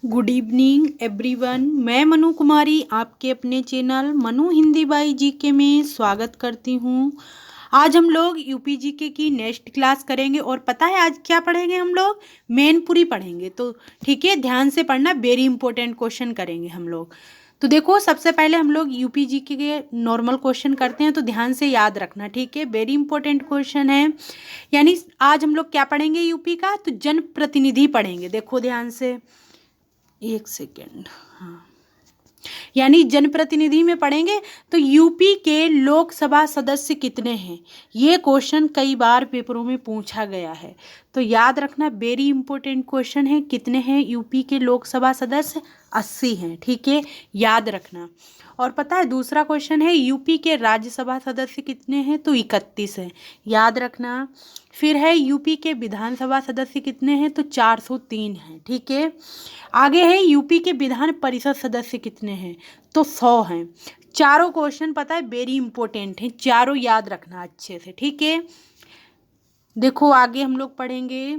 Good evening everyone. मैं मनु कुमारी आपके अपने channel Manu Hindi by GK में स्वागत करती हूँ। आज हम लोग यूपी जीके की नेक्स्ट क्लास करेंगे और पता है आज क्या पढ़ेंगे हम लोग? मैनपुरी पढ़ेंगे। तो ठीक है, ध्यान से पढ़ना, वेरी इंपॉर्टेंट क्वेश्चन करेंगे हम लोग। तो देखो, सबसे पहले हम लोग यूपी जीके के नॉर्मल क्वेश्चन करते हैं, तो ध्यान से याद रखना, ठीक है? वेरी इंपॉर्टेंट क्वेश्चन है। यानी आज हम लोग क्या पढ़ेंगे यूपी का? तो जनप्रतिनिधि पढ़ेंगे। देखो ध्यान से, एक सेकेंड। हाँ, यानी जनप्रतिनिधि में पढ़ेंगे तो यूपी के लोकसभा सदस्य कितने हैं, ये क्वेश्चन कई बार पेपरों में पूछा गया है। तो याद रखना, वेरी इंपॉर्टेंट क्वेश्चन है। कितने हैं यूपी के लोकसभा सदस्य? 80 हैं, ठीक है, याद रखना। और पता है दूसरा क्वेश्चन है, यूपी के राज्यसभा सदस्य कितने हैं? तो 31 हैं, याद रखना। फिर है यूपी के विधानसभा सदस्य कितने हैं? तो 403 हैं, ठीक है। आगे है यूपी के विधान परिषद सदस्य कितने हैं? तो 100 हैं। चारों क्वेश्चन पता है वेरी इंपॉर्टेंट हैं, चारों याद रखना अच्छे से, ठीक है। देखो आगे हम लोग पढ़ेंगे,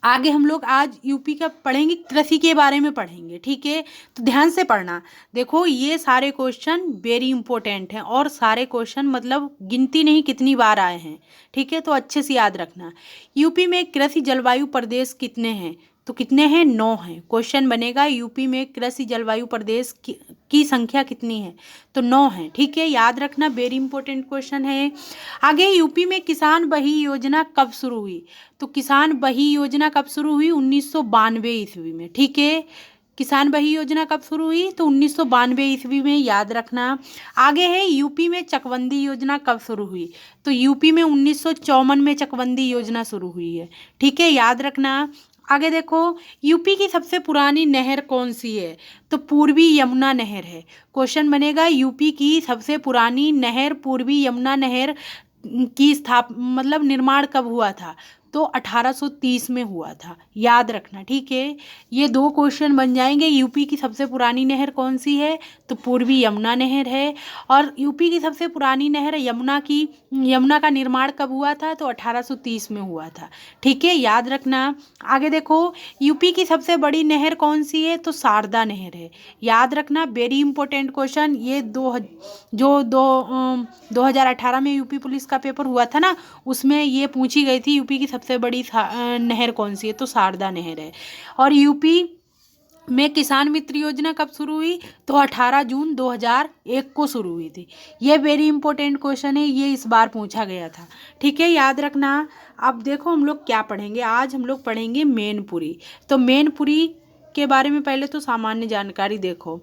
आगे हम लोग आज यूपी का पढ़ेंगे, कृषि के बारे में पढ़ेंगे, ठीक है। तो ध्यान से पढ़ना। देखो ये सारे क्वेश्चन वेरी इंपॉर्टेंट हैं और सारे क्वेश्चन मतलब गिनती नहीं कितनी बार आए हैं, ठीक है, तो अच्छे से याद रखना। यूपी में कृषि जलवायु प्रदेश कितने हैं? तो कितने हैं? 9 हैं। क्वेश्चन बनेगा यूपी में कृषि जलवायु प्रदेश की संख्या कितनी है? तो 9 है, ठीक है, याद रखना, वेरी इंपॉर्टेंट क्वेश्चन है। आगे यूपी में किसान बही योजना कब शुरू हुई? तो किसान बही योजना कब शुरू हुई? 1992 ईस्वी में, ठीक है। किसान बही योजना कब शुरू हुई? तो 1992 ईस्वी में, याद रखना। आगे है यूपी में चकबंदी योजना कब शुरू हुई? तो यूपी में 1954 में चकबंदी योजना शुरू हुई है, ठीक है, याद रखना। आगे देखो, यूपी की सबसे पुरानी नहर कौन सी है? तो पूर्वी यमुना नहर है। क्वेश्चन बनेगा यूपी की सबसे पुरानी नहर पूर्वी यमुना नहर की मतलब निर्माण कब हुआ था? तो 1830 में हुआ था, याद रखना, ठीक है। ये दो क्वेश्चन बन जाएंगे। यूपी की सबसे पुरानी नहर कौन सी है? तो पूर्वी यमुना नहर है। और यूपी की सबसे पुरानी नहर यमुना का निर्माण कब हुआ था? तो 1830 में हुआ था, ठीक है, याद रखना। आगे देखो, यूपी की सबसे बड़ी नहर कौन सी है? तो शारदा नहर है, याद रखना, वेरी इंपॉर्टेंट क्वेश्चन। ये 2018 में यूपी पुलिस का पेपर हुआ था ना, उसमें ये पूछी गई थी यूपी की सबसे बड़ी नहर कौन सी है? तो शारदा नहर है। और यूपी में किसान मित्र योजना कब शुरू हुई? तो 18 जून 2001 को शुरू हुई थी। ये वेरी इंपॉर्टेंट क्वेश्चन है, ये इस बार पूछा गया था, ठीक है, याद रखना। अब देखो हम लोग क्या पढ़ेंगे, आज हम लोग पढ़ेंगे मैनपुरी। तो मैनपुरी के बारे में पहले तो सामान्य जानकारी देखो।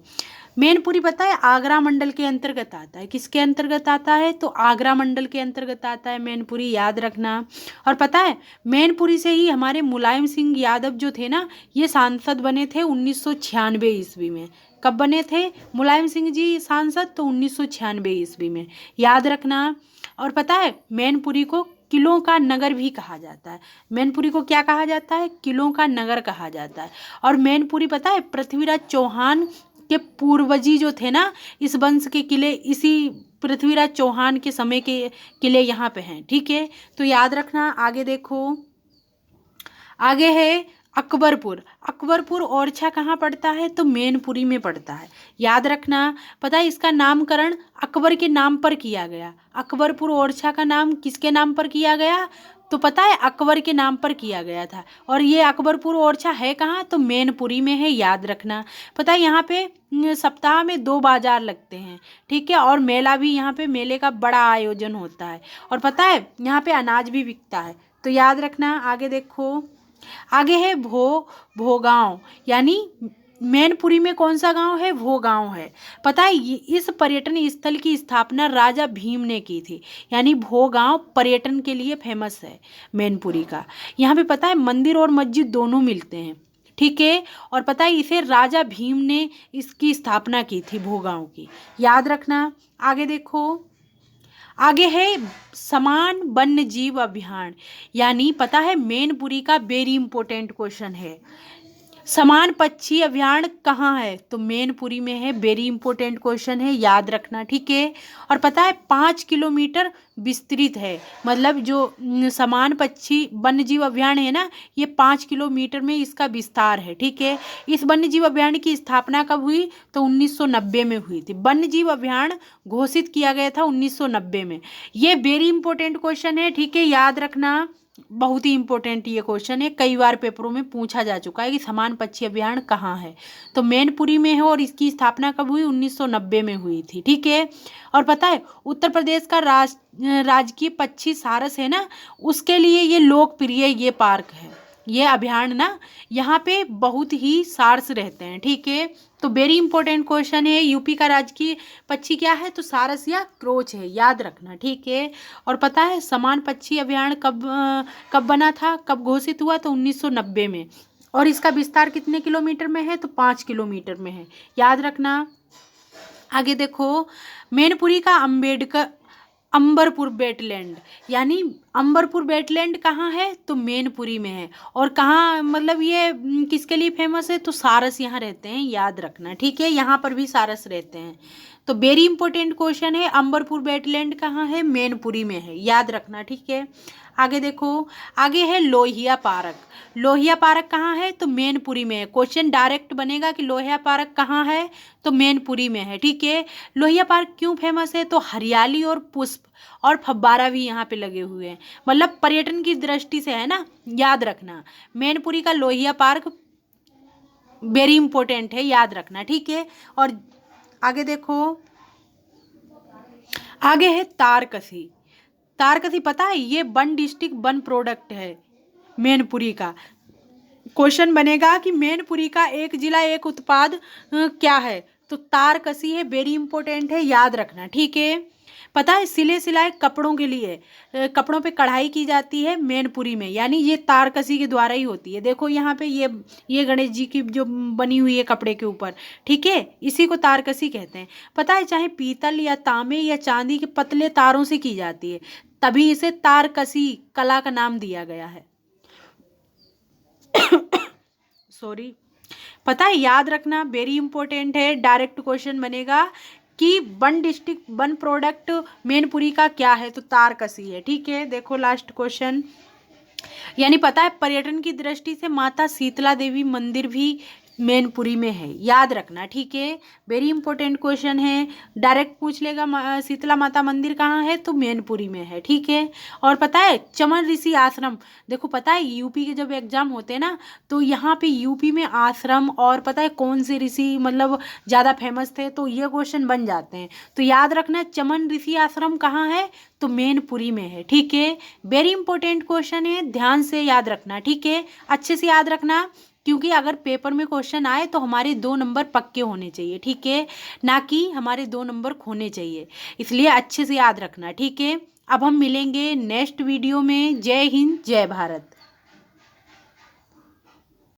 मैनपुरी पता है आगरा मंडल के अंतर्गत आता है। किसके अंतर्गत आता है? तो आगरा मंडल के अंतर्गत आता है मैनपुरी, याद रखना। और पता है मैनपुरी से ही हमारे मुलायम सिंह यादव जो थे ना, ये सांसद बने थे 1996 ईस्वी में। कब बने थे मुलायम सिंह जी सांसद? तो 1996 ईस्वी में, याद रखना। और पता है मैनपुरी को किलों का नगर भी कहा जाता है। मैनपुरी को क्या कहा जाता है? किलों का नगर कहा जाता है। और मैनपुरी पता है पृथ्वीराज चौहान के पूर्वजी जो थे ना, इस वंश के किले इसी पृथ्वीराज चौहान के समय के किले यहाँ पे हैं, ठीक है, तो याद रखना। आगे देखो, आगे है अकबरपुर। अकबरपुर ओरछा कहाँ पड़ता है? तो मैनपुरी में पड़ता है, याद रखना। पता है इसका नामकरण अकबर के नाम पर किया गया। अकबरपुर ओरछा का नाम किसके नाम पर किया गया? तो पता है अकबर के नाम पर किया गया था। और ये अकबरपुर ओरछा है कहाँ? तो मैनपुरी में है, याद रखना। पता है यहाँ पे सप्ताह में 2 बाजार लगते हैं, ठीक है, और मेला भी, यहाँ पे मेले का बड़ा आयोजन होता है। और पता है यहाँ पे अनाज भी बिकता है, तो याद रखना। आगे देखो, आगे है भोगांव। यानी मैनपुरी में कौन सा गांव है? भोगांव है। पता है इस पर्यटन स्थल की स्थापना राजा भीम ने की थी। यानी भोगांव पर्यटन के लिए फेमस है मैनपुरी का। यहाँ पे पता है मंदिर और मस्जिद दोनों मिलते हैं, ठीक है। और पता है इसे राजा भीम ने इसकी स्थापना की थी भोगांव की, याद रखना। आगे देखो, आगे है समान वन्य जीव अभियान। यानी पता है मैनपुरी का वेरी इंपॉर्टेंट क्वेश्चन है। समान पक्षी अभयारण्य कहाँ है? तो मैनपुरी में है। वेरी इंपॉर्टेंट क्वेश्चन है, याद रखना, ठीक है। और पता है 5 किलोमीटर विस्तृत है, मतलब जो समान पक्षी वन्य जीव अभयारण्य है ना, ये 5 किलोमीटर में इसका विस्तार है, ठीक है। इस वन्य जीव अभयारण्य की स्थापना कब हुई? तो 1990 में हुई थी। वन्य जीव अभयारण्य घोषित किया गया था 1990 में। ये वेरी इंपॉर्टेंट क्वेश्चन है, ठीक है, याद रखना। बहुत ही इंपॉर्टेंट ये क्वेश्चन है, कई बार पेपरों में पूछा जा चुका है कि समान पक्षी अभयारण्य कहाँ है। तो मैनपुरी में है और इसकी स्थापना कब हुई? 1990 में हुई थी, ठीक है। और पता है उत्तर प्रदेश का राजकीय पक्षी सारस है ना, उसके लिए ये लोकप्रिय ये पार्क है, ये अभयारण्य ना, यहाँ पे बहुत ही सारस रहते हैं, ठीक है। तो वेरी इंपॉर्टेंट क्वेश्चन है, यूपी का राजकीय पक्षी क्या है? तो सारस या क्रोच है, याद रखना, ठीक है। और पता है समान पक्षी अभयारण्य कब बना था, कब घोषित हुआ? तो 1990 में। और इसका विस्तार कितने किलोमीटर में है? तो 5 किलोमीटर में है, याद रखना। आगे देखो, मैनपुरी का अंबरपुर वेटलैंड, यानी अंबरपुर वेटलैंड कहाँ है? तो मैनपुरी में है। और कहाँ, मतलब ये किसके लिए फेमस है? तो सारस यहाँ रहते हैं, याद रखना, ठीक है। यहाँ पर भी सारस रहते हैं। तो वेरी इंपॉर्टेंट क्वेश्चन है, अंबरपुर वेटलैंड कहाँ है? मैनपुरी में है, याद रखना, ठीक है। आगे देखो, आगे है लोहिया पार्क। लोहिया पार्क कहाँ है? तो मैनपुरी में है। क्वेश्चन डायरेक्ट बनेगा कि लोहिया पार्क कहाँ है? तो मैनपुरी में है, ठीक है। लोहिया पार्क क्यों फेमस है? तो हरियाली और पुष्प और फव्वारा भी यहाँ पे लगे हुए हैं, मतलब पर्यटन की दृष्टि से है ना, याद रखना। मैनपुरी का लोहिया पार्क वेरी इंपॉर्टेंट है, याद रखना, ठीक है। और आगे देखो, आगे है तारकसी। तारकसी पता है ये वन डिस्ट्रिक्ट वन प्रोडक्ट है मैनपुरी का। क्वेश्चन बनेगा कि मैनपुरी का एक जिला एक उत्पाद क्या है? तो तारकसी है, वेरी इंपॉर्टेंट है, याद रखना, ठीक है। पता है सिले सिलाए कपड़ों के लिए कपड़ों पे कढ़ाई की जाती है मैनपुरी में, यानी ये तारकसी के द्वारा ही होती है। देखो यहाँ पे ये गणेश जी की जो बनी हुई है कपड़े के ऊपर, ठीक है, इसी को तारकसी कहते हैं। पता है चाहे पीतल या तांबे या चांदी के पतले तारों से की जाती है, तभी इसे तारकसी कला का नाम दिया गया है। सॉरी। पता है, याद रखना, वेरी इंपॉर्टेंट है, डायरेक्ट क्वेश्चन बनेगा कि one district one product Mainpuri का क्या है? तो तारकसी है, ठीक है। देखो लास्ट क्वेश्चन, यानी पता है पर्यटन की दृष्टि से माता शीतला देवी मंदिर भी मैनपुरी में है, याद रखना, ठीक है। वेरी इंपॉर्टेंट क्वेश्चन है, डायरेक्ट पूछ लेगा शीतला माता मंदिर कहाँ है? तो मैनपुरी में है, ठीक है। और पता है चमन ऋषि आश्रम, देखो पता है यूपी के जब एग्जाम होते हैं ना, तो यहाँ पे यूपी में आश्रम और पता है कौन से ऋषि मतलब ज़्यादा फेमस थे, तो ये क्वेश्चन बन जाते हैं। तो याद रखना चमन ऋषि आश्रम कहाँ है? तो मैनपुरी में है, ठीक है। वेरी इंपॉर्टेंट क्वेश्चन है, ध्यान से याद रखना, ठीक है, अच्छे से याद रखना, क्योंकि अगर पेपर में क्वेश्चन आए तो हमारे 2 नंबर पक्के होने चाहिए, ठीक है, ना कि हमारे 2 नंबर खोने चाहिए, इसलिए अच्छे से याद रखना, ठीक है। अब हम मिलेंगे नेक्स्ट वीडियो में। जय हिंद, जय भारत।